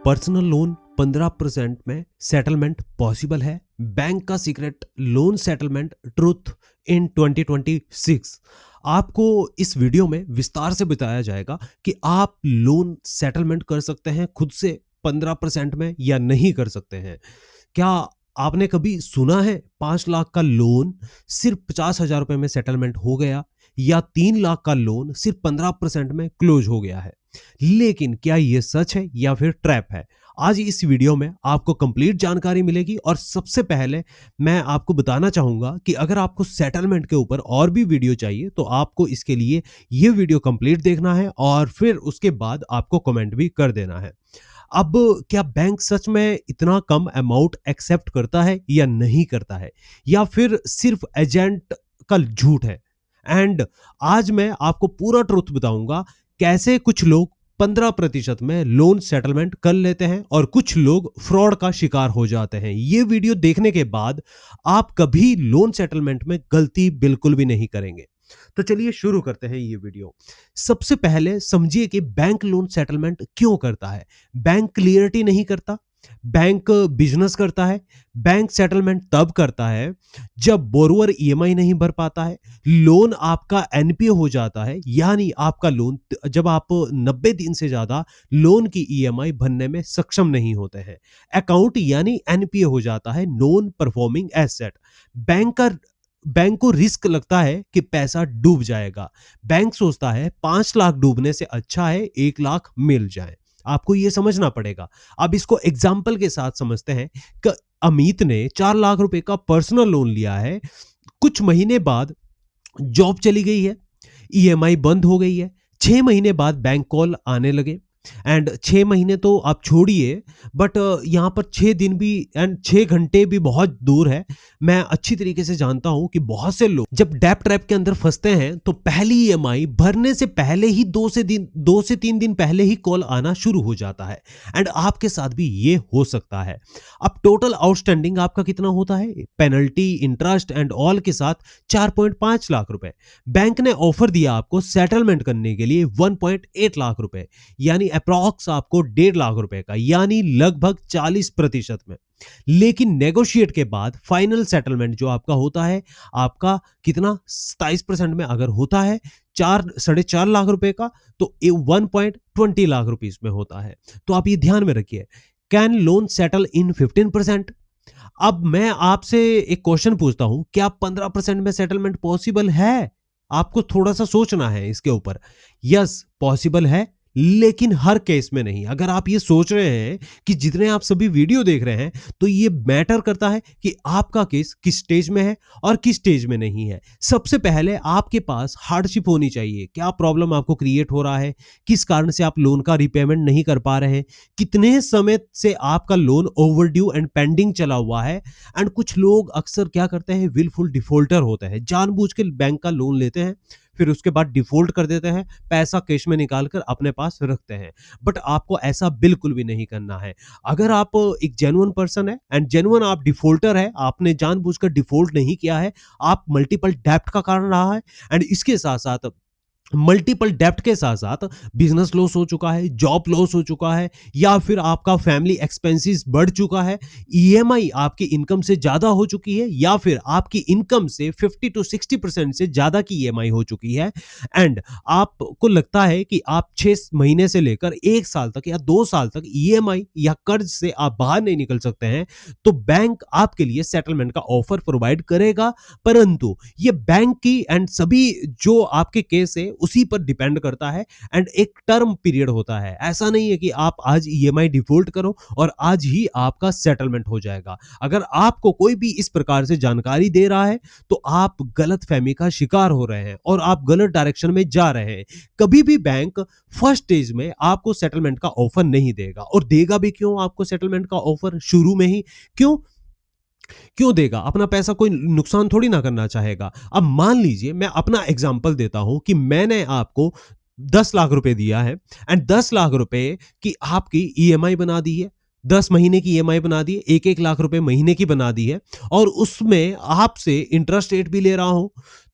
Personal loan 15% में settlement possible है। Bank का सीक्रेट लोन सेटलमेंट ट्रुथ इन 2026। आपको इस वीडियो में विस्तार से बताया जाएगा कि आप लोन सेटलमेंट कर सकते हैं खुद से 15% में या नहीं कर सकते हैं। क्या आपने कभी सुना है 5 लाख का लोन सिर्फ 50,000 रुपए में सेटलमेंट हो गया, या 3 लाख का लोन सिर्फ 15% में क्लोज हो गया है? लेकिन क्या यह सच है या फिर ट्रैप है? आज इस वीडियो में आपको कंप्लीट जानकारी मिलेगी। और सबसे पहले मैं आपको बताना चाहूंगा कि अगर आपको सेटलमेंट के ऊपर और भी वीडियो चाहिए तो आपको इसके लिए यह वीडियो कंप्लीट देखना है और फिर उसके बाद आपको कमेंट भी कर देना है। अब क्या बैंक सच में इतना कम अमाउंट एक्सेप्ट करता है या नहीं करता है, या फिर सिर्फ एजेंट का झूठ है? एंड आज मैं आपको पूरा ट्रुथ बताऊंगा कैसे कुछ लोग 15% में लोन सेटलमेंट कर लेते हैं और कुछ लोग फ्रॉड का शिकार हो जाते हैं। ये वीडियो देखने के बाद आप कभी लोन सेटलमेंट में गलती बिल्कुल भी नहीं करेंगे। तो चलिए शुरू करते हैं ये वीडियो। सबसे पहले समझिए कि बैंक लोन सेटलमेंट क्यों करता है। बैंक क्लियरिटी नहीं करता, बैंक बिजनेस करता है। बैंक सेटलमेंट तब करता है जब बोरोवर ईएमआई नहीं भर पाता है, लोन आपका एनपीए हो जाता है, यानी आपका लोन जब आप 90 दिन से ज्यादा लोन की ईएमआई भरने में सक्षम नहीं होते हैं। अकाउंट यानी एनपीए हो जाता है, नॉन परफॉर्मिंग एसेट। बैंक को रिस्क लगता है कि पैसा डूब जाएगा। बैंक सोचता है 5 लाख डूबने से अच्छा है 1 लाख मिल जाए। आपको यह समझना पड़ेगा। अब इसको एग्जाम्पल के साथ समझते हैं कि अमित ने 4 लाख रुपए का पर्सनल लोन लिया है। कुछ महीने बाद जॉब चली गई है, ईएमआई बंद हो गई है। 6 महीने बाद बैंक कॉल आने लगे। एंड 6 महीने तो आप छोड़िए, बट यहां पर 6 दिन भी एंड 6 घंटे भी बहुत दूर है। मैं अच्छी तरीके से जानता हूं कि बहुत से लोग जब डेब्ट ट्रैप के अंदर फंसते हैं तो पहली ईएमआई भरने से पहले ही 2 से 3 दिन पहले ही कॉल आना शुरू हो जाता है। एंड आपके साथ भी ये हो सकता है। अब टोटल आउटस्टैंडिंग आपका कितना होता है, पेनल्टी, इंटरेस्ट एंड ऑल के साथ 4.5 लाख रुपए। बैंक ने ऑफर दिया आपको सेटलमेंट करने के लिए 1.8 लाख रुपए, यानी अप्रॉक्स आपको 1.5 लाख रुपए का, यानी लगभग 40% में। लेकिन नेगोशिएट के बाद फाइनल सेटलमेंट जो आपका होता है, आपका कितना 27% में अगर होता है 4.5 लाख रुपए का, तो 1.20 लाख रुपीस में होता है। तो आप ये ध्यान में रखिए। Can loan settle in 15%? अब मैं आपसे एक क्वेश्चन पूछता हूं, क्या 15% में सेटलमेंट पॉसिबल है? आपको थोड़ा सा सोचना है इसके ऊपर। यस, पॉसिबल है, लेकिन हर केस में नहीं। अगर आप ये सोच रहे हैं कि जितने आप सभी वीडियो देख रहे हैं, तो ये मैटर करता है कि आपका केस किस स्टेज में है और किस स्टेज में नहीं है। सबसे पहले आपके पास हार्डशिप होनी चाहिए। क्या प्रॉब्लम आपको क्रिएट हो रहा है, किस कारण से आप लोन का रिपेमेंट नहीं कर पा रहे हैं, कितने समय से आपका लोन ओवरड्यू एंड पेंडिंग चला हुआ है। एंड कुछ लोग अक्सर क्या करते हैं, विलफुल डिफॉल्टर होते हैं, जानबूझ के बैंक का लोन लेते हैं, फिर उसके बाद डिफॉल्ट कर देते हैं, पैसा कैश में निकाल कर अपने पास रखते हैं। बट आपको ऐसा बिल्कुल भी नहीं करना है। अगर आप एक जेन्युइन पर्सन है एंड जेन्युइन आप डिफॉल्टर है, आपने जानबूझकर डिफॉल्ट नहीं किया है, आप मल्टीपल डेब्ट का कारण रहा है, एंड इसके साथ साथ मल्टीपल डेब्ट के साथ साथ बिजनेस लॉस हो चुका है, जॉब लॉस हो चुका है, या फिर आपका फैमिली एक्सपेंसेस बढ़ चुका है, ईएमआई आपकी इनकम से ज्यादा हो चुकी है, या फिर आपकी इनकम से 50 to 60% से ज्यादा की ईएमआई हो चुकी है, एंड आपको लगता है कि आप 6 महीने से लेकर 1 साल तक या 2 साल तक ईएमआई या कर्ज से आप बाहर नहीं निकल सकते हैं, तो बैंक आपके लिए सेटलमेंट का ऑफर प्रोवाइड करेगा। परंतु ये बैंक की एंड सभी जो आपके केस है उसी पर डिपेंड करता है, एंड एक टर्म पीरियड होता है। ऐसा नहीं है कि आप आज ईएमआई डिफॉल्ट करो और आज ही आपका सेटलमेंट हो जाएगा। अगर आपको कोई भी इस प्रकार से जानकारी दे रहा है तो आप गलतफहमी का शिकार हो रहे हैं और आप गलत डायरेक्शन में जा रहे हैं। कभी भी बैंक फर्स्ट स्टेज में आपको सेटलमेंट का ऑफर नहीं देगा, और देगा भी क्यों आपको सेटलमेंट का ऑफर शुरू में ही? क्यों देगा? अपना पैसा कोई नुकसान थोड़ी ना करना चाहेगा। अब मान लीजिए मैं अपना एग्जांपल देता हूं कि मैंने आपको 10 लाख रुपए दिया है, एंड 10 लाख रुपए की आपकी ईएमआई बना दी है, 10 महीने की ईएमआई बना दी है, 1-1 लाख रुपए महीने की बना दी है, और उसमें आपसे इंटरेस्ट रेट भी ले रहा हूं।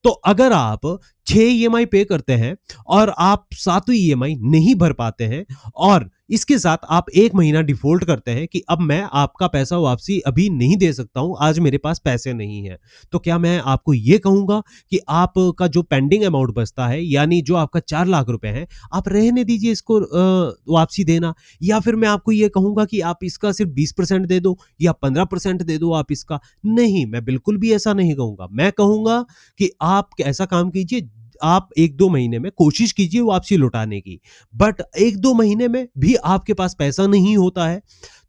तो अगर आप 6 ईएमआई पे करते हैं और आप 7वीं ईएमआई नहीं भर पाते हैं और इसके साथ आप 1 महीना डिफ़ॉल्ट करते हैं कि अब मैं आपका पैसा वापसी अभी नहीं दे सकता हूँ, आज मेरे पास पैसे नहीं हैं। तो क्या मैं आपको ये कहूँगा कि आपका जो पेंडिंग अमाउंट बचता है, यानी जो आपका 4 लाख रुपए है, आप रहने दीजिए इसको वापसी देना, या फिर मैं आपको ये कहूँगा कि आप इसका सिर्फ़ 20% दे दो या 15% दे दो आप इसका। नहीं, मैं बिल्कुल भी ऐसा नहीं कहूँगा। मैं कहूँगा कि आप ऐसा काम कीजिए, आप 1-2 महीने में कोशिश कीजिए वापसी लौटाने की। बट 1-2 महीने में भी आपके पास पैसा नहीं होता है,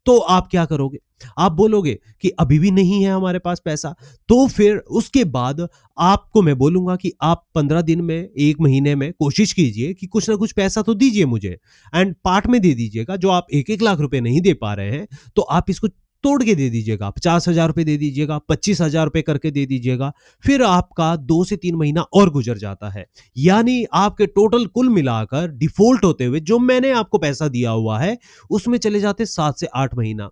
तो आप क्या करोगे? आप बोलोगे कि अभी भी नहीं है हमारे पास पैसा, तो फिर उसके बाद आपको मैं बोलूँगा कि आप 15 दिन में, 1 महीने में कोशिश कीजिए कि कुछ ना कुछ पैसा तो दीजिए मुझे, एंड पार्ट में दे दीजिएगा। जो आप 1-1 लाख रुपए नहीं दे पा रहे हैं, तो आप इसको तोड़ के दे दीजिएगा। 50,000 रुपए दे दीजिएगा, 25,000 रुपए करके दे दीजिएगा। फिर आपका 2 से 3 महीना और गुज़र जाता है। यानी आपके टोटल कुल मिलाकर डिफ़ॉल्ट होते हुए जो मैंने आपको पैसा दिया हुआ है, उसमें चले जाते 7 से 8 महीना।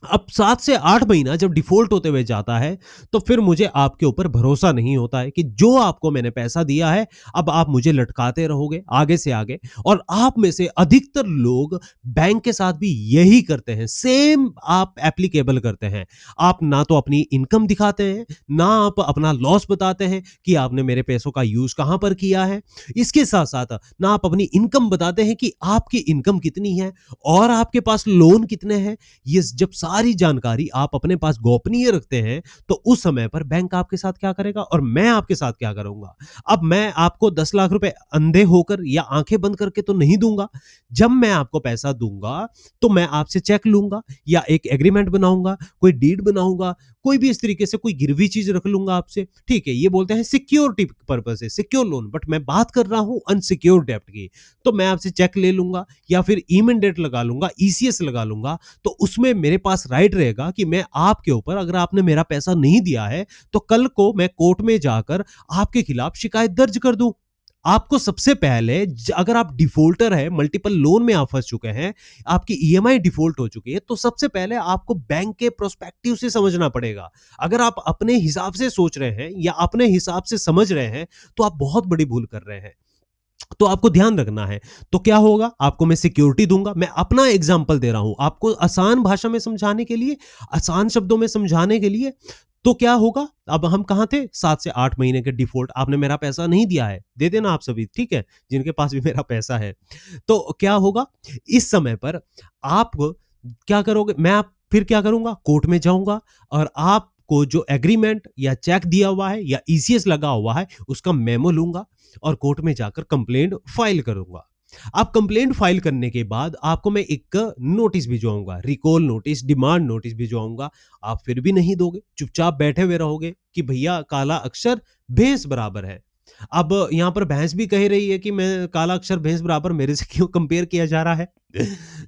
अब 7 से 8 महीना जब डिफ़ॉल्ट होते हुए जाता है, तो फिर मुझे आपके ऊपर भरोसा नहीं होता है कि जो आपको मैंने पैसा दिया है, अब आप मुझे लटकाते रहोगे आगे से आगे, और आप में से अधिकतर लोग बैंक के साथ भी यही करते हैं, सेम आप एप्लीकेबल करते हैं। आप ना तो अपनी इनकम दिखाते हैं, ना आप अपना लॉस बताते हैं कि आपने मेरे पैसों का यूज़ कहाँ पर किया है। इसके साथ-साथ ना आप अपनी इनकम बताते हैं कि आपकी इनकम कितनी है और आपके पास लोन कितने हैं। ये जब सारी जानकारी आप अपने पास गोपनीय रखते हैं, तो उस समय पर बैंक आपके साथ क्या करेगा और मैं आपके साथ क्या करूंगा। अब मैं आपको 10 लाख रुपए अंधे होकर या आंखें बंद करके तो नहीं दूंगा। जब मैं आपको पैसा दूंगा, तो मैं आपसे चेक लूंगा या एक एग्रीमेंट बनाऊंगा, कोई डीड बनाऊंगा, कोई भी इस तरीके से कोई गिरवी चीज रख लूंगा आपसे। ठीक है, ये बोलते हैं सिक्योरिटी पर्पस है, सिक्योर लोन, बट मैं बात कर रहा हूं अनसिक्योर डेप्ट की। तो मैं आपसे चेक ले लूंगा या फिर इमेंडेट लगा लूंगा, ईसीएस लगा लूंगा, तो उसमें मेरे पास राइट रहेगा कि मैं आपके ऊपर, अगर आपने मेरा पैसा नहीं दिया है, तो कल को मैं कोर्ट में जाकर आपके खिलाफ शिकायत दर्ज कर दूं। आपको सबसे पहले अगर आप डिफॉल्टर है, मल्टीपल लोन में आप फंस चुके हैं, आपकी ईएमआई डिफॉल्ट हो चुकी है, तो सबसे पहले आपको बैंक के प्रोस्पेक्टिव से समझना पड़ेगा। अगर आप अपने हिसाब से सोच रहे हैं या अपने हिसाब से समझ रहे हैं, तो आप बहुत बड़ी भूल कर रहे हैं। तो आपको ध्यान रखना है। तो क्या होगा, आपको मैं सिक्योरिटी दूंगा। मैं अपना एग्जांपल दे रहा हूं आपको आसान भाषा में समझाने के लिए, आसान शब्दों में समझाने के लिए। तो क्या होगा, अब हम कहां थे, 7 से 8 महीने के डिफॉल्ट, आपने मेरा पैसा नहीं दिया है, दे देना आप सभी, ठीक है, जिनके पास भी मेरा पैसा है। तो क्या होगा, इस समय पर आप क्या करोगे, मैं आप फिर क्या करूंगा, कोर्ट में जाऊंगा और आपको जो एग्रीमेंट या चेक दिया हुआ है या ईसीएस लगा हुआ है, उसका मेमो लूंगा और कोर्ट में जाकर कंप्लेंट फाइल करूंगा। आप कंप्लेंट फाइल करने के बाद आपको मैं एक नोटिस भिजवाऊंगा, रिकॉल नोटिस, डिमांड नोटिस भिजवाऊंगा। आप फिर भी नहीं दोगे, चुपचाप बैठे हुए रहोगे कि भैया काला अक्षर भैंस बराबर है। अब यहाँ पर भैंस भी कह रही है कि मैं काला अक्षर भैंस बराबर, मेरे से क्यों कंपेयर किया जा रहा है।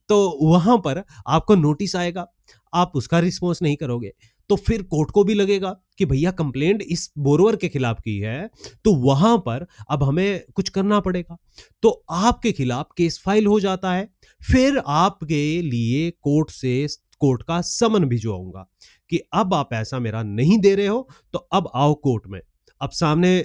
तो वहां पर आपको नोटिस आएगा, आप उसका रिस्पॉन्स नहीं करोगे, तो फिर कोर्ट को भी लगेगा कि भैया कंप्लेंट इस बोरोवर के खिलाफ की है, तो वहां पर अब हमें कुछ करना पड़ेगा। तो आपके खिलाफ केस फाइल हो जाता है। फिर आपके लिए कोर्ट का समन भिजवाऊंगा कि अब आप ऐसा मेरा नहीं दे रहे हो, तो अब आओ कोर्ट में। अब सामने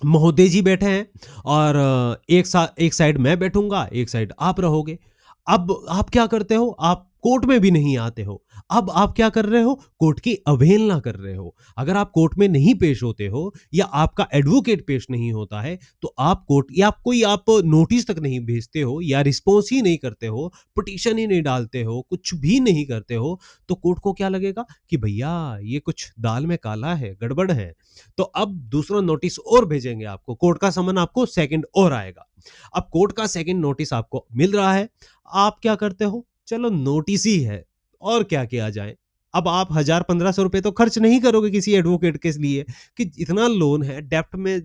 महोदय जी बैठे हैं और एक साइड मैं बैठूंगा, एक साइड आप रहोगे। अब आप क्या करते हो, आप कोर्ट में भी नहीं आते हो। अब आप क्या कर रहे हो, कोर्ट की अवहेलना कर रहे हो। अगर आप कोर्ट में नहीं पेश होते हो या आपका एडवोकेट पेश नहीं होता है, तो आप कोर्ट या कोई आप नोटिस तक नहीं भेजते हो या रिस्पॉन्स ही नहीं करते हो, पिटीशन ही नहीं डालते हो, कुछ भी नहीं करते हो, तो कोर्ट को क्या लगेगा कि भैया ये कुछ दाल में काला है, गड़बड़ है। तो अब दूसरा नोटिस और भेजेंगे आपको, कोर्ट का समन आपको सेकंड और आएगा। अब कोर्ट का सेकंड नोटिस आपको मिल रहा है, आप क्या करते हो, चलो नोटिस ही है, और क्या किया जाए। अब आप 1000-1500 रुपए तो खर्च नहीं करोगे किसी एडवोकेट के लिए कि इतना लोन है, डेप्ट में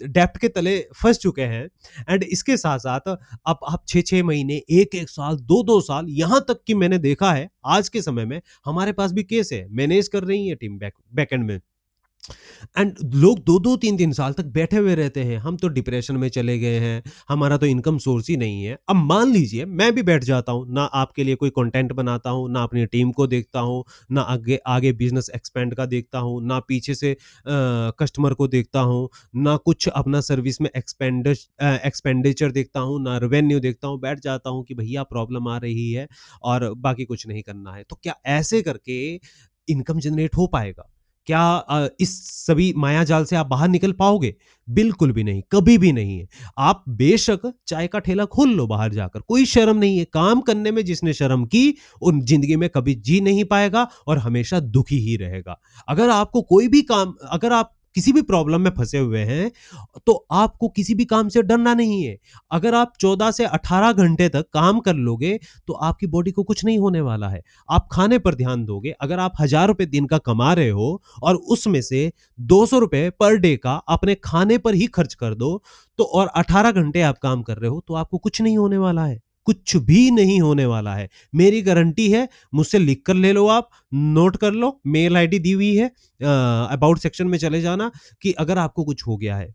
डेप्ट के तले फंस चुके हैं, एंड इसके साथ साथ अब आप 6-6 महीने, 1-1 साल, 2-2 साल, यहां तक कि मैंने देखा है आज के समय में हमारे पास भी केस है, मैनेज कर रही है टीम बैकएंड में। एंड लोग 2-2 3-3 साल तक बैठे हुए रहते हैं। हम तो डिप्रेशन में चले गए हैं, हमारा तो इनकम सोर्स ही नहीं है। अब मान लीजिए मैं भी बैठ जाता हूँ, ना आपके लिए कोई कंटेंट बनाता हूँ, ना अपनी टीम को देखता हूँ, ना आगे आगे बिज़नेस एक्सपेंड का देखता हूँ, ना पीछे से कस्टमर को देखता हूँ, ना कुछ अपना सर्विस में एक्सपेंडिचर देखता हूँ, ना रेवेन्यू देखता हूँ। बैठ जाता हूँ कि भैया प्रॉब्लम आ रही है और बाकी कुछ नहीं करना है। तो क्या ऐसे करके इनकम जनरेट हो पाएगा? क्या इस सभी मायाजाल से आप बाहर निकल पाओगे? बिल्कुल भी नहीं, कभी भी नहीं है। आप बेशक चाय का ठेला खोल लो बाहर जाकर, कोई शर्म नहीं है। काम करने में जिसने शर्म की, वो ज़िंदगी में कभी जी नहीं पाएगा और हमेशा दुखी ही रहेगा। अगर आपको कोई भी काम अगर आप किसी भी प्रॉब्लम में फँसे हुए हैं, तो आपको किसी भी काम से डरना नहीं है। अगर आप 14 से 18 घंटे तक काम कर लोगे, तो आपकी बॉडी को कुछ नहीं होने वाला है। आप खाने पर ध्यान दोगे, अगर आप ₹1000 दिन का कमा रहे हो और उसमें से ₹200 पर डे का अपने खाने पर ही खर्च कर दो, तो और 18 घंटे आप काम कर रहे हो, तो आपको कुछ नहीं होने वाला है। कुछ भी नहीं होने वाला है। मेरी गारंटी है, मुझसे लिख कर ले लो आप, नोट कर लो, मेल आईडी दी हुई है, अबाउट सेक्शन में चले जाना कि अगर आपको कुछ हो गया है।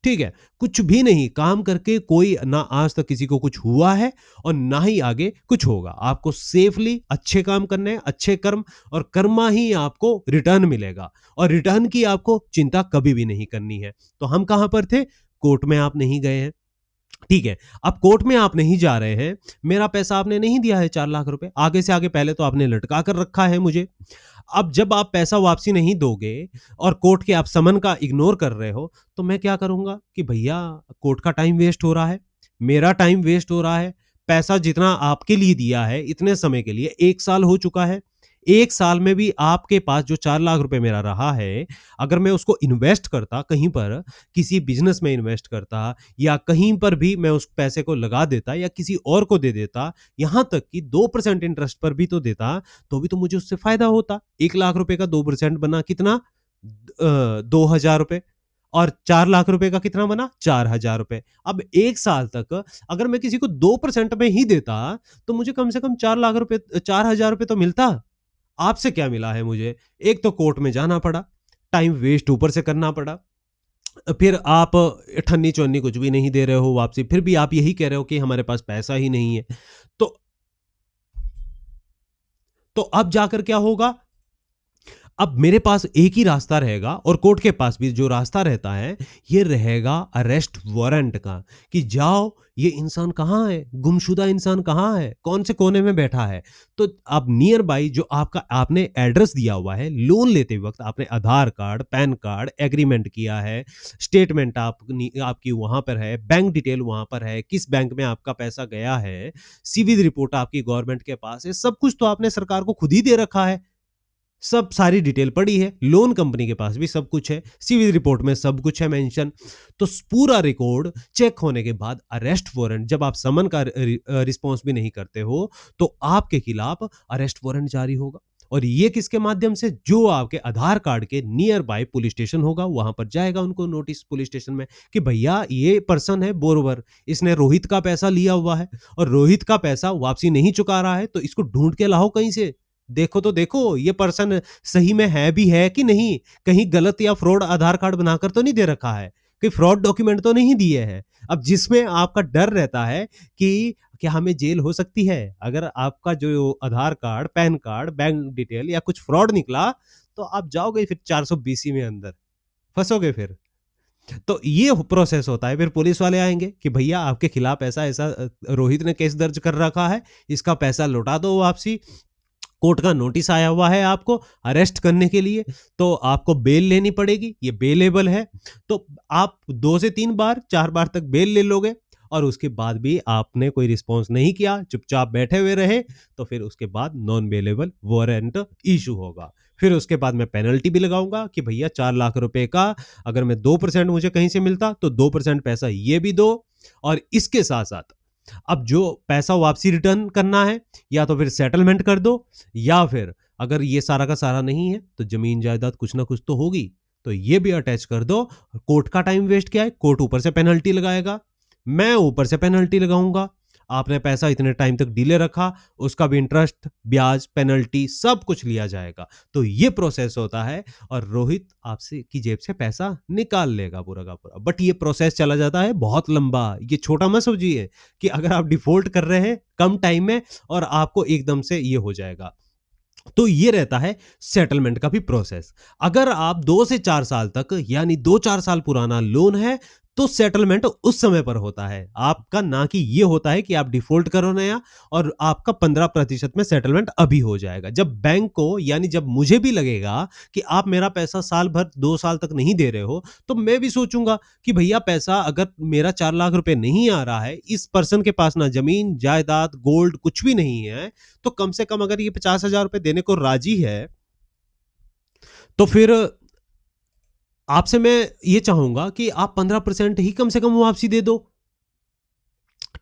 ठीक है, कुछ भी नहीं, काम करके कोई ना आज तक किसी को कुछ हुआ है और ना ही आगे कुछ होगा। आपको सेफली अच्छे काम करने हैं, अच्छे कर्म, और कर्मा ही आपको रिटर्न मिलेगा, और रिटर्न की आपको चिंता कभी भी नहीं करनी है। तो हम कहाँ पर थे? कोर्ट में आप नहीं गए हैं। ठीक है, अब कोर्ट में आप नहीं जा रहे हैं, मेरा पैसा आपने नहीं दिया है 4 लाख रुपए, आगे से आगे पहले तो आपने लटका कर रखा है मुझे। अब जब आप पैसा वापसी नहीं दोगे और कोर्ट के आप समन का इग्नोर कर रहे हो, तो मैं क्या करूँगा कि भैया कोर्ट का टाइम वेस्ट हो रहा है, मेरा टाइम वेस्ट हो रहा है, पैसा जितना आपके लिए दिया है इतने समय के लिए 1 साल हो चुका है। 1 साल में भी आपके पास जो 4 लाख रुपए मेरा रहा है, अगर मैं उसको इन्वेस्ट करता कहीं पर, किसी बिज़नेस में इन्वेस्ट करता, या कहीं पर भी मैं उस पैसे को लगा देता या किसी और को दे देता, यहाँ तक कि 2% इंटरेस्ट पर भी तो देता, तो भी तो मुझे उससे फ़ायदा होता। 1 लाख रुपए का 2% बना कितना? 2000 रुपए, और 4 लाख रुपए का कितना बना? 4000 रुपए। अब 1 साल तक अगर मैं किसी को 2% में ही देता, तो मुझे कम से कम 4 लाख रुपए 4000 रुपए तो मिलता। आपसे क्या मिला है मुझे? एक तो कोर्ट में जाना पड़ा, टाइम वेस्ट ऊपर से करना पड़ा। फिर आप ठन्नी-चोन्नी कुछ भी नहीं दे रहे हो वापसी, फिर भी आप यही कह रहे हो कि हमारे पास पैसा ही नहीं है। तो तो अब जाकर क्या होगा? अब मेरे पास एक ही रास्ता रहेगा, और कोर्ट के पास भी जो रास्ता रहता है, ये रहेगा अरेस्ट वारंट का, कि जाओ, ये इंसान कहाँ है? गुमशुदा इंसान कहाँ है? कौन से कोने में बैठा है? तो अब नियर बाई जो आपका आपने एड्रेस दिया हुआ है, लोन लेते वक़्त आपने आधार कार्ड, पैन कार्ड, एग्रीमेंट किया है, स्टेटमेंट आपकी वहाँ पर है, बैंक डिटेल वहाँ पर है, किस बैंक में आपका पैसा गया है, सिविल रिपोर्ट आपकी गवर्नमेंट के पास है, सब कुछ तो आपने सरकार को खुद ही दे रखा है। सब सारी डिटेल पड़ी है, लोन कंपनी के पास भी सब कुछ है, सिविल रिपोर्ट में सब कुछ है मेंशन। तो पूरा रिकॉर्ड चेक होने के बाद अरेस्ट वारंट, जब आप समन का रिस्पॉन्स भी नहीं करते हो, तो आपके खिलाफ अरेस्ट वारंट जारी होगा। और ये किसके माध्यम से? जो आपके आधार कार्ड के नियर बाय पुलिस स्टेशन होगा, वहां पर जाएगा उनको नोटिस पुलिस स्टेशन में कि भैया ये पर्सन है बोरोवर, इसने रोहित का पैसा लिया हुआ है और रोहित का पैसा वापसी नहीं चुका रहा है, तो इसको ढूंढ के लाओ कहीं से। देखो तो देखो, ये पर्सन सही में है भी है कि नहीं, कहीं गलत या फ्रॉड आधार कार्ड बनाकर तो नहीं दे रखा है, कहीं फ्रॉड डॉक्यूमेंट तो नहीं दिए हैं। अब जिसमें आपका डर रहता है कि क्या हमें जेल हो सकती है अगर आपका जो Aadhaar card, PAN card, bank detail या कुछ फ्रॉड निकला, तो आप जाओगे फिर 420 में अंदर फंसोगे फिर। तो ये प्रोसेस होता है, फिर पुलिस वाले आएंगे कि भैया आपके खिलाफ ऐसा ऐसा रोहित ने केस दर्ज कर रखा है, इसका पैसा लौटा दो वापसी, कोर्ट का नोटिस आया हुआ है आपको अरेस्ट करने के लिए, तो आपको बेल लेनी पड़ेगी, ये बेलेबल है। तो आप 2 से 3 बार 4 बार तक बेल ले लोगे, और उसके बाद भी आपने कोई रिस्पॉन्स नहीं किया, चुपचाप बैठे हुए रहे, तो फिर उसके बाद नॉन बेलेबल वारंट इशू होगा। फिर उसके बाद मैं पेनल्टी भी लगाऊंगा कि भैया 4 लाख रुपए का अगर मैं 2% मुझे कहीं से मिलता, तो 2% पैसा ये भी दो, और इसके साथ साथ अब जो पैसा वापसी रिटर्न करना है, या तो फिर सेटलमेंट कर दो, या फिर अगर ये सारा का सारा नहीं है, तो जमीन जायदाद कुछ ना कुछ तो होगी, तो ये भी अटैच कर दो। कोर्ट का टाइम वेस्ट क्या है? कोर्ट ऊपर से पेनल्टी लगाएगा, मैं ऊपर से पेनल्टी लगाऊंगा। आपने पैसा इतने टाइम तक डिले रखा, उसका भी इंटरेस्ट, ब्याज, पेनल्टी सब कुछ लिया जाएगा। तो ये प्रोसेस होता है और रोहित आपसे की जेब से पैसा निकाल लेगा पूरा का पूरा। बट ये प्रोसेस चला जाता है बहुत लंबा। ये छोटा मत समझिए कि अगर आप डिफॉल्ट कर रहे हैं कम टाइम में और आपको एकदम से ये हो जाएगा। तो ये रहता है सेटलमेंट का भी प्रोसेस। अगर आप 2 से 4 साल तक यानी 2-4 साल पुराना लोन है तो सेटलमेंट उस समय पर होता है आपका, ना कि ये होता है कि आप डिफॉल्ट करो नया और आपका 15% में सेटलमेंट अभी हो जाएगा। जब बैंक को यानी जब मुझे भी लगेगा कि आप मेरा पैसा साल भर 2 साल तक नहीं दे रहे हो, तो मैं भी सोचूंगा कि भैया पैसा अगर मेरा 4 लाख रुपए नहीं आ रहा है, इस पर्सन के पास ना जमीन जायदाद गोल्ड कुछ भी नहीं है, तो कम से कम अगर ये 50,000 रुपए देने को राजी है तो फिर आपसे मैं ये चाहूंगा कि आप 15% ही कम से कम वापसी दे दो।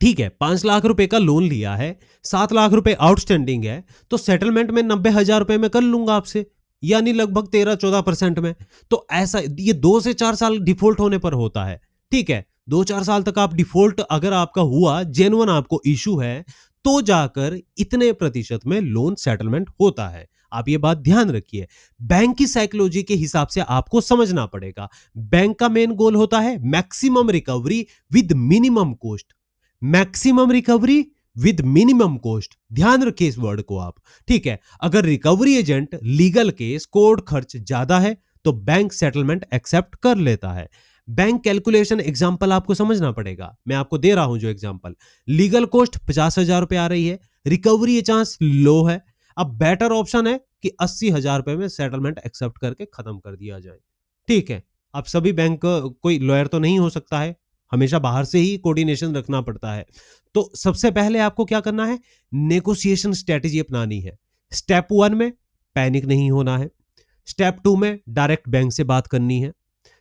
ठीक है, 5 लाख रुपए का लोन लिया है, 7 लाख रुपए आउटस्टैंडिंग है, तो सेटलमेंट में 90,000 रुपए में कर लूंगा आपसे, यानी लगभग 13-14% में। तो ऐसा ये 2 से 4 साल डिफॉल्ट होने पर होता है। ठीक है, 2-4 साल तक आप डिफॉल्ट अगर आपका हुआ, जेन्युइन आपको इशू है, तो जाकर इतने प्रतिशत में लोन सेटलमेंट होता है। आप ये बात ध्यान रखिए। बैंक की साइकोलॉजी के हिसाब से आपको समझना पड़ेगा। बैंक का मेन गोल होता है maximum recovery with minimum cost. Maximum recovery with minimum cost, ध्यान रखिए इस वर्ड को आप। ठीक है, अगर recovery agent legal case court खर्च ज्यादा है तो बैंक सेटलमेंट एक्सेप्ट कर लेता है। बैंक कैलकुलेशन एग्जांपल आपको समझना पड़ेगा, मैं आपको दे रहा हूं जो एग्जांपल। लीगल कॉस्ट 50,000 रुपए आ रही है, रिकवरी चांस लो है, अब बेटर ऑप्शन है कि 80,000 रुपए में सेटलमेंट एक्सेप्ट करके खत्म कर दिया जाए। ठीक है, अब सभी बैंक कोई लॉयर तो नहीं हो सकता है, हमेशा बाहर से ही कोऑर्डिनेशन रखना पड़ता है। तो सबसे पहले आपको क्या करना है, नेगोशिएशन स्ट्रेटेजी अपनानी है। स्टेप 1 में पैनिक नहीं होना है, स्टेप 2 में डायरेक्ट बैंक से बात करनी है,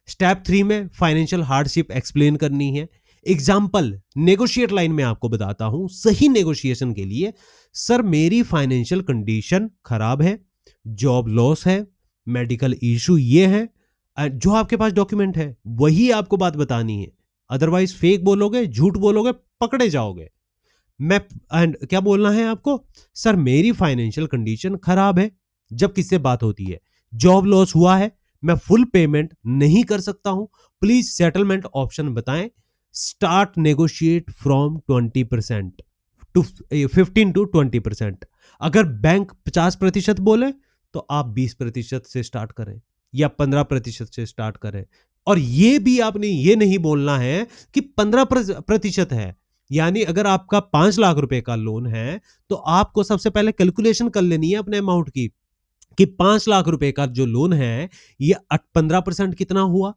स्टेप 3 में फाइनेंशियल हार्डशिप एक्सप्लेन करनी है। एग्जाम्पल नेगोशिएट लाइन में आपको बताता हूं सही नेगोशिएशन के लिए। सर मेरी फाइनेंशियल कंडीशन खराब है, जॉब लॉस है, मेडिकल इशू ये है, जो आपके पास डॉक्यूमेंट है वही आपको बात बतानी है, अदरवाइज फेक बोलोगे, झूठ बोलोगे, पकड़े जाओगे। मैं एंड क्या बोलना है आपको, सर मेरी फाइनेंशियल कंडीशन खराब है, जब किससे बात होती है, जॉब लॉस हुआ है, मैं फुल पेमेंट नहीं कर सकता हूं, प्लीज सेटलमेंट ऑप्शन बताएं। Start negotiate from 20% to 15 to 20%। अगर बैंक 50% बोले तो आप 20% से स्टार्ट करें या 15% से स्टार्ट करें। और ये भी आपने ये नहीं बोलना है कि 15% है, यानी अगर आपका 5 लाख रुपए का लोन है तो आपको सबसे पहले कैलकुलेशन कर लेनी है अपने अमाउंट की कि 5 लाख रुपए का जो लोन है ये 15% कितना हुआ,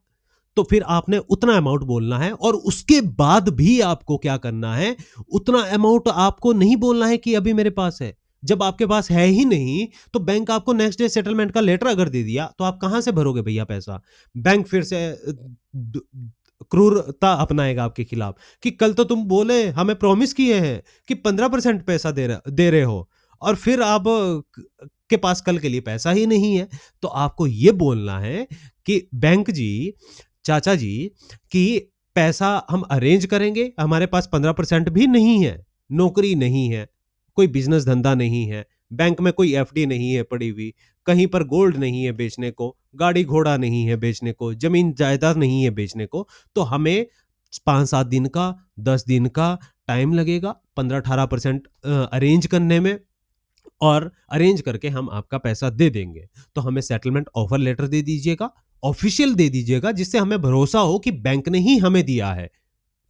तो फिर आपने उतना अमाउंट बोलना है। और उसके बाद भी आपको क्या करना है, उतना अमाउंट आपको नहीं बोलना है कि अभी मेरे पास है। जब आपके पास है ही नहीं तो बैंक आपको नेक्स्ट डे सेटलमेंट का लेटर अगर दे दिया तो आप कहां से भरोगे भैया पैसा। बैंक फिर से क्रूरता अपनाएगा आपके खिलाफ कि कल तो तुम बोले हमें प्रॉमिस किए हैं कि 15% पैसा दे रहे हो और फिर आप के पास कल के लिए पैसा ही नहीं है। तो आपको यह बोलना है कि बैंक जी, चाचा जी, कि पैसा हम अरेंज करेंगे, हमारे पास 15% भी नहीं है, नौकरी नहीं है, कोई बिजनेस धंधा नहीं है, बैंक में कोई एफडी नहीं है पड़ी हुई, कहीं पर गोल्ड नहीं है बेचने को, गाड़ी घोड़ा नहीं है बेचने को, जमीन जायदाद नहीं है बेचने को, तो हमें 5-7 दिन का 10 दिन का टाइम लगेगा 15-18% अरेंज करने में, और अरेंज करके हम आपका पैसा दे देंगे। तो हमें सेटलमेंट ऑफर लेटर दे दीजिएगा, ऑफिशियल दे दीजिएगा, जिससे हमें भरोसा हो कि बैंक ने ही हमें दिया है।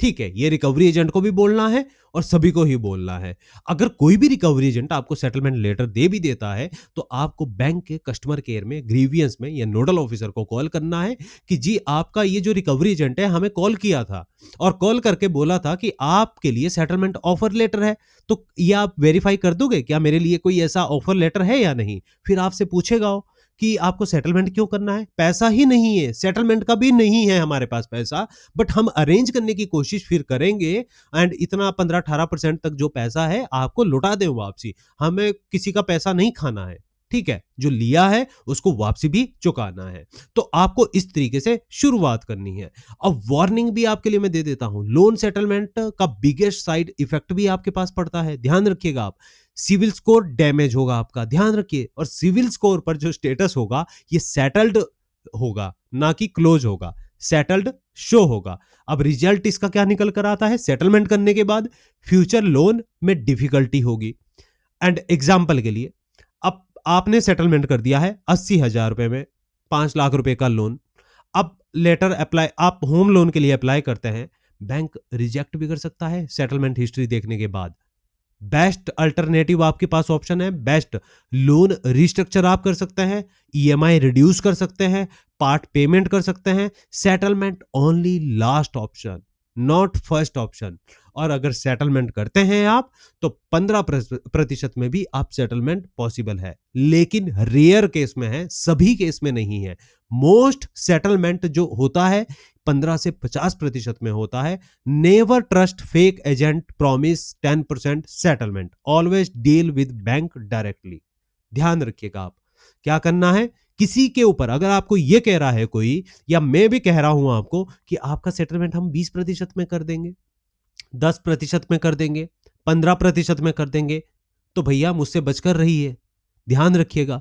ठीक है, ये रिकवरी एजेंट को भी बोलना है और सभी को ही बोलना है। अगर कोई भी रिकवरी एजेंट आपको सेटलमेंट लेटर दे भी देता है तो आपको बैंक के कस्टमर केयर में, ग्रीवियंस में या नोडल ऑफिसर को कॉल करना है कि जी आपका ये जो रिकवरी एजेंट है हमें कॉल किया था और कॉल करके बोला था कि आपके लिए सेटलमेंट ऑफर लेटर है, तो ये आप वेरीफाई कर दोगे क्या मेरे लिए कोई ऐसा ऑफर लेटर है या नहीं। फिर आपसे पूछेगा वो कि आपको सेटलमेंट क्यों करना है, पैसा ही नहीं है, सेटलमेंट का भी नहीं है हमारे पास पैसा, बट हम अरेंज करने की कोशिश फिर करेंगे एंड इतना 15-18% तक जो पैसा है आपको लौटा दें वापसी, हमें किसी का पैसा नहीं खाना है। ठीक है, जो लिया है उसको वापसी भी चुकाना है। तो आपको इस तरीके से शुरुआत करनी है। अब वार्निंग भी आपके लिए मैं दे देता हूं, लोन सेटलमेंट का बिगेस्ट साइड इफेक्ट भी आपके पास पड़ता है, ध्यान रखिएगा आप। सिविल स्कोर डैमेज होगा आपका, ध्यान रखिए। और सिविल स्कोर पर जो स्टेटस होगा ये सेटल्ड होगा, ना कि क्लोज होगा, सेटल्ड शो होगा। अब रिजल्ट इसका क्या निकल कर आता है, सेटलमेंट करने के बाद फ्यूचर लोन में डिफिकल्टी होगी। एंड एग्जाम्पल के लिए, अब आपने सेटलमेंट कर दिया है 80,000 रुपए में 5 लाख रुपए का लोन। अब लेटर अप्लाई, आप होम लोन के लिए अप्लाई करते हैं, बैंक रिजेक्ट भी कर सकता है सेटलमेंट हिस्ट्री देखने के बाद। बेस्ट अल्टरनेटिव आपके पास ऑप्शन है, बेस्ट लोन रिस्ट्रक्चर आप कर सकते हैं, ईएमआई रिड्यूस कर सकते हैं, पार्ट पेमेंट कर सकते हैं। Settlement only last option, not first option. और अगर सेटलमेंट करते हैं आप तो 15% में भी आप सेटलमेंट पॉसिबल है, लेकिन रेयर केस में है, सभी केस में नहीं है। मोस्ट सेटलमेंट जो होता है 15 से 50% में होता है। Never trust fake agent promise 10% settlement, always deal with bank directly. ध्यान रखिएगा आप क्या करना है। किसी के ऊपर अगर आपको यह कह रहा है कोई, या मैं भी कह रहा हूं आपको कि आपका सेटलमेंट हम 20% में कर देंगे, 10% में कर देंगे, 15% में कर देंगे, तो भैया मुझसे बचकर रहिए, ध्यान रखिएगा।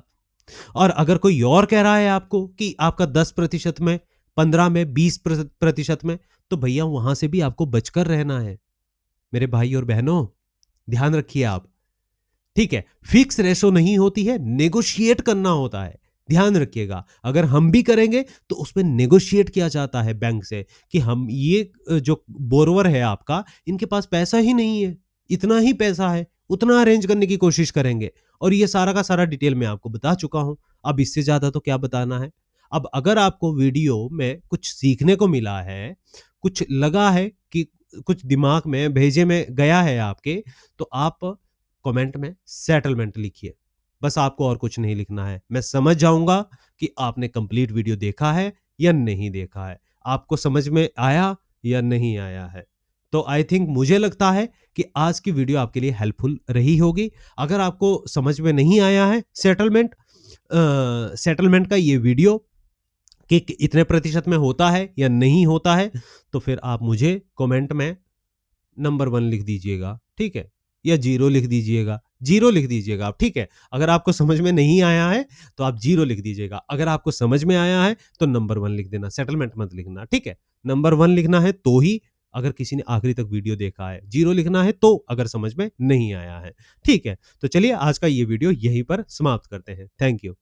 और अगर कोई और कह रहा है आपको कि आपका 10% में, 15 में, 20% में, तो भैया वहां से भी आपको बचकर रहना है मेरे भाई और बहनों, ध्यान रखिए आप। ठीक है, फिक्स रेशो नहीं होती है, नेगोशिएट करना होता है, ध्यान रखिएगा। अगर हम भी करेंगे तो उसमें नेगोशिएट किया जाता है बैंक से कि हम ये जो बोरोवर है आपका, इनके पास पैसा ही नहीं है, इतना ही पैसा है, उतना अरेंज करने की कोशिश करेंगे। और ये सारा का सारा डिटेल मैं आपको बता चुका हूं, अब इससे ज्यादा तो क्या बताना है। अब अगर आपको वीडियो में कुछ सीखने को मिला है, कुछ लगा है कि कुछ दिमाग में भेजे में गया है आपके, तो आप कमेंट में सेटलमेंट लिखिए, बस आपको और कुछ नहीं लिखना है। मैं समझ जाऊंगा कि आपने कंप्लीट वीडियो देखा है या नहीं देखा है, आपको समझ में आया या नहीं आया है। तो आई थिंक, मुझे लगता है कि आज की वीडियो आपके लिए हेल्पफुल रही होगी। अगर आपको समझ में नहीं आया है सेटलमेंट का ये वीडियो कि इतने प्रतिशत में होता है या नहीं होता है, तो फिर आप मुझे कमेंट में नंबर 1 लिख दीजिएगा, ठीक है, या 0 लिख दीजिएगा, 0 लिख दीजिएगा आप, ठीक है। अगर आपको समझ में नहीं आया है तो आप 0 लिख दीजिएगा, अगर आपको समझ में आया है तो नंबर 1 लिख देना, सेटलमेंट मत लिखना, ठीक है। नंबर 1 लिखना है तो ही, अगर किसी ने आखिरी तक वीडियो देखा है, 0 लिखना है तो अगर समझ में नहीं आया है, ठीक है। तो चलिए आज का ये वीडियो यहीं पर समाप्त करते हैं। Thank you.